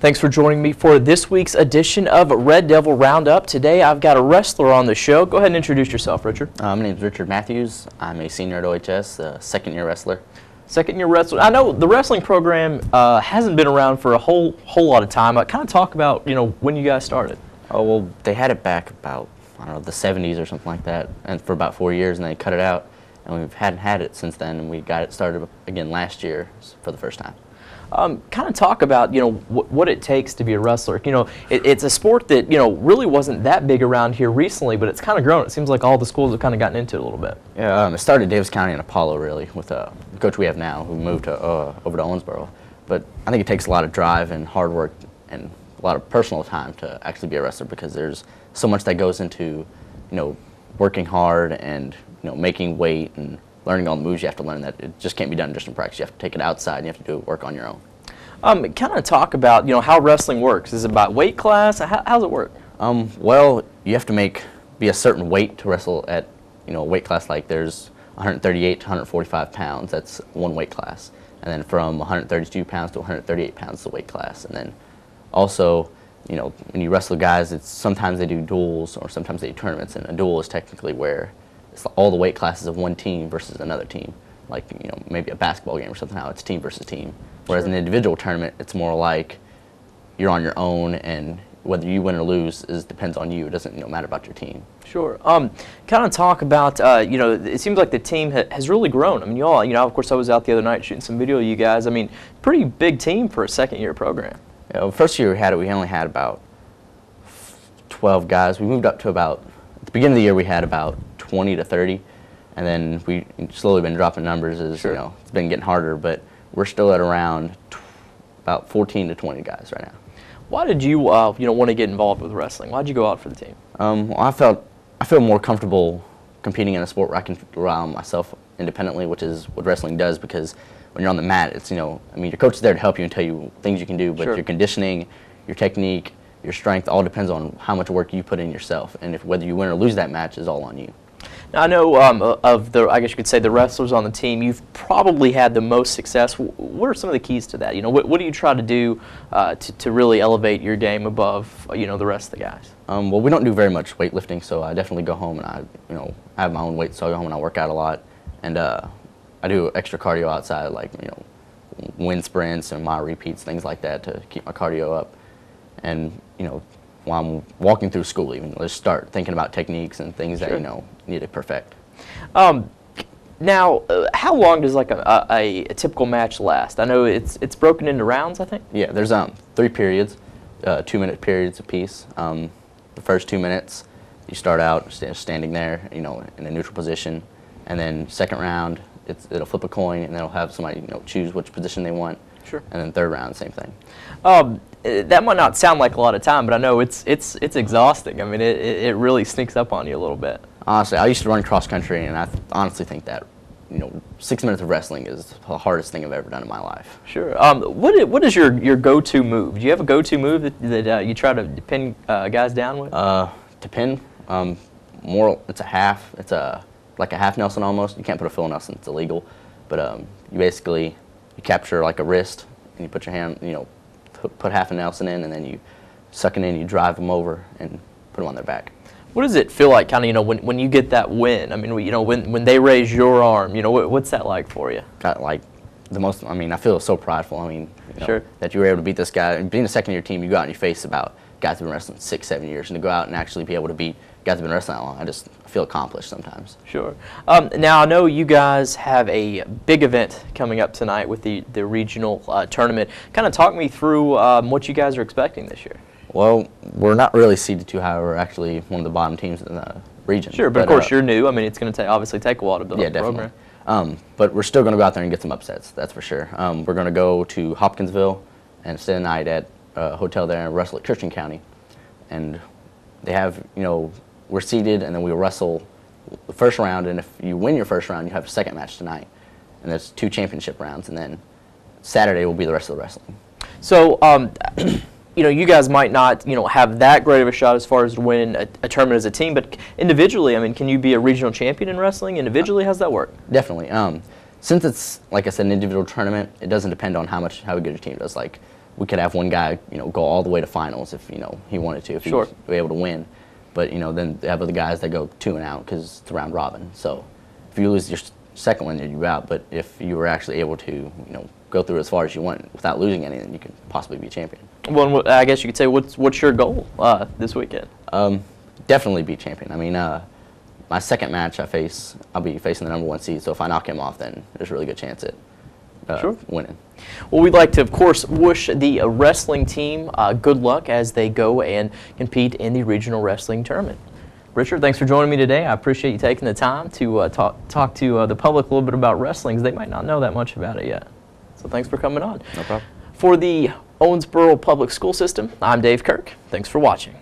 Thanks for joining me for this week's edition of Red Devil Roundup. Today I've got a wrestler on the show. Go ahead and introduce yourself, Richard. My name is Richard Matthews. I'm a senior at OHS, a second-year wrestler. Second-year wrestler. I know the wrestling program hasn't been around for a whole lot of time. Kind of talk about when you guys started. Oh well, they had it back about the 70s or something like that, and for about 4 years, and they cut it out, and we hadn't had it since then. And we got it started again last year for the first time. Kind of talk about what it takes to be a wrestler. It's a sport that really wasn't that big around here recently, but it's kind of grown. It seems like all the schools have kind of gotten into it a little bit. Yeah, it started in Davis County and Apollo really with the coach we have now, who moved to over to Owensboro. But I think it takes a lot of drive and hard work and a lot of personal time to actually be a wrestler, because there's so much that goes into working hard and making weight and learning all the moves. You have to learn that it just can't be done just in practice. You have to take it outside and you have to do work on your own. Kind of talk about how wrestling works. Is it about weight class? How's it work? Well, you have to be a certain weight to wrestle at a weight class. Like there's 138 to 145 pounds. That's one weight class, and then from 132 pounds to 138 pounds is the weight class. And then also when you wrestle guys, it's sometimes they do duels or sometimes they do tournaments. And a duel is technically where it's all the weight classes of one team versus another team, like maybe a basketball game or something. How it's team versus team. Whereas in an individual tournament, it's more like you're on your own, and whether you win or lose depends on you. It doesn't matter about your team. Sure. Kind of talk about it seems like the team has really grown. I mean, you all of course I was out the other night shooting some video of you guys. I mean, pretty big team for a second-year program. Yeah, well, first year we only had about 12 guys. We moved up to at the beginning of the year we had about 20 to 30, and then we slowly been dropping numbers as sure. It's been getting harder, but we're still at around about 14 to 20 guys right now. Why did you want to get involved with wrestling? Why did you go out for the team? Well, I feel more comfortable competing in a sport where I can rely on myself independently, which is what wrestling does. Because when you're on the mat, it's your coach is there to help you and tell you things you can do, but sure. Your conditioning, your technique, your strength, all depends on how much work you put in yourself, and whether you win or lose that match is all on you. Now, I know I guess you could say the wrestlers on the team, you've probably had the most success. What are some of the keys to that? What do you try to do to really elevate your game above the rest of the guys? Well, we don't do very much weightlifting, so I definitely go home and I have my own weight, so I go home and I work out a lot, and I do extra cardio outside, like wind sprints and mile repeats, things like that, to keep my cardio up. And while I'm walking through school, even let's start thinking about techniques and things sure. that need to perfect. Now, how long does like a typical match last? I know it's broken into rounds, I think. Yeah, there's 3 periods, 2-minute periods apiece. The first 2 minutes, you start out standing there, in a neutral position, and then second round, it'll flip a coin, and it'll have somebody choose which position they want. Sure. And then third round, same thing. That might not sound like a lot of time, but I know it's exhausting. I mean, it really sneaks up on you a little bit. Honestly, I used to run cross country, and I honestly think that 6 minutes of wrestling is the hardest thing I've ever done in my life. Sure. What is your go-to move? Do you have a go-to move that you try to pin guys down with? To pin, it's a half. It's like a half Nelson almost. You can't put a full Nelson; it's illegal. But you capture like a wrist, and you put your hand, put half a Nelson in, and then you suck it in, you drive them over, and put them on their back. What does it feel like, kind of, when you get that win? I mean, when they raise your arm, what's that like for you? Got like the most. I feel so prideful. Sure. That you were able to beat this guy. And being a second-year team, you go out and you face about guys who've been wrestling 6-7 years, and to go out and actually be able to beat guys who've been wrestling that long, I just feel accomplished sometimes. Sure. Now I know you guys have a big event coming up tonight with the regional tournament. Kind of talk me through what you guys are expecting this year. Well, we're not really seeded too high. We're actually one of the bottom teams in the region. Sure, but of course you're new. I mean, it's going to obviously take a while to build up the program. Definitely. But we're still going to go out there and get some upsets, that's for sure. We're going to go to Hopkinsville and stay the night at a hotel there and wrestle at Christian County. And they have, we're seeded, and then we wrestle the first round, and if you win your first round, you have a second match tonight. And there's 2 championship rounds, and then Saturday will be the rest of the wrestling. So, you guys might not, have that great of a shot as far as to win a tournament as a team, but individually, I mean, can you be a regional champion in wrestling individually? How's that work? Definitely. Since it's, like I said, an individual tournament, it doesn't depend on how good your team does. Like, we could have one guy, go all the way to finals if, he wanted to, if he Sure. was able to win. But, then they have other guys that go 2 and out because it's a round robin. So if you lose your second one, you're out. But if you were actually able to, go through as far as you want without losing any, then you can possibly be a champion. Well, I guess you could say, what's your goal this weekend? Definitely be champion. I mean, my second match I'll be facing the #1 seed. So if I knock him off, then there's a really good chance at winning. Well, we'd like to, of course, wish the wrestling team good luck as they go and compete in the regional wrestling tournament. Richard, thanks for joining me today. I appreciate you taking the time to talk to the public a little bit about wrestling, 'cause they might not know that much about it yet. So thanks for coming on. No problem. For the Owensboro Public School System, I'm Dave Kirk. Thanks for watching.